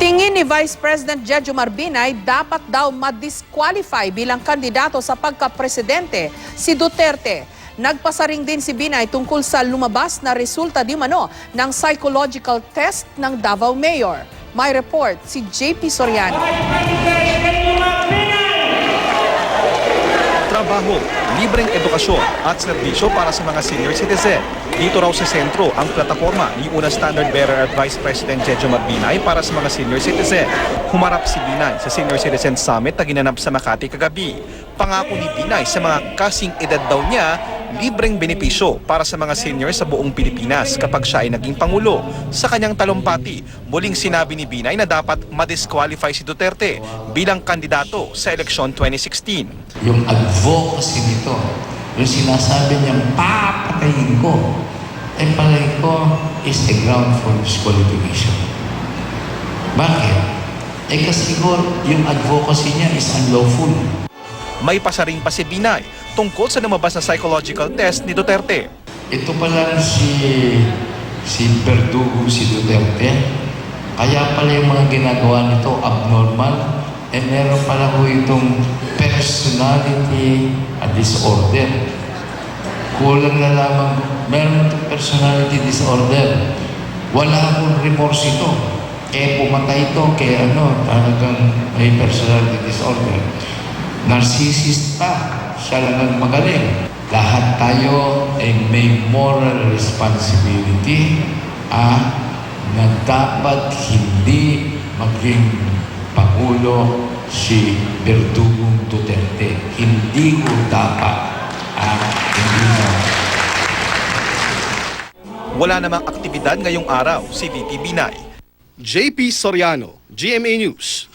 Tingin ni Vice President Jejomar Binay, dapat daw ma-disqualify bilang kandidato sa pagka-presidente si Duterte. Nagpasaring din si Binay tungkol sa lumabas na resulta di mano ng psychological test ng Davao Mayor. May report si JP Soriano. Trabaho, libreng edukasyon at serbisyo para sa mga senior citizen. Dito raw sa sentro ang plataforma ni unang standard bearer at Vice President Jejomar Binay para sa mga senior citizen. Humarap si Binay sa Senior Citizen Summit na ginanap sa Makati kagabi. Pangako ni Binay sa mga kasing edad daw niya, libreng benepisyo para sa mga senior sa buong Pilipinas kapag siya ay naging Pangulo. Sa kanyang talumpati, muling sinabi ni Binay na dapat ma-disqualify si Duterte bilang kandidato sa eleksyon 2016. Yung advocacy nito, yung sinasabi niyang papatayin ko, ay palagi ko is a ground for disqualification. Bakit? Kasi yung advocacy niya is unlawful. May pasaring pa si Binay tungkol sa lumabas na psychological test ni Duterte. Ito pala si Verdugo, si Duterte. Kaya pala yung mga ginagawa nito abnormal. Meron pala ko itong personality disorder. Kulang na lamang, meron itong personality disorder. Wala akong remorse ito. Pumatay ito, talagang may personality disorder. Narsisista, siya lang ang magaling. Lahat tayo ay may moral responsibility na dapat hindi maging Pangulo si Verdugong Duterte. Hindi ko dapat hindi na. Wala namang aktibidad ngayong araw si VP Binay. JP Soriano, GMA News.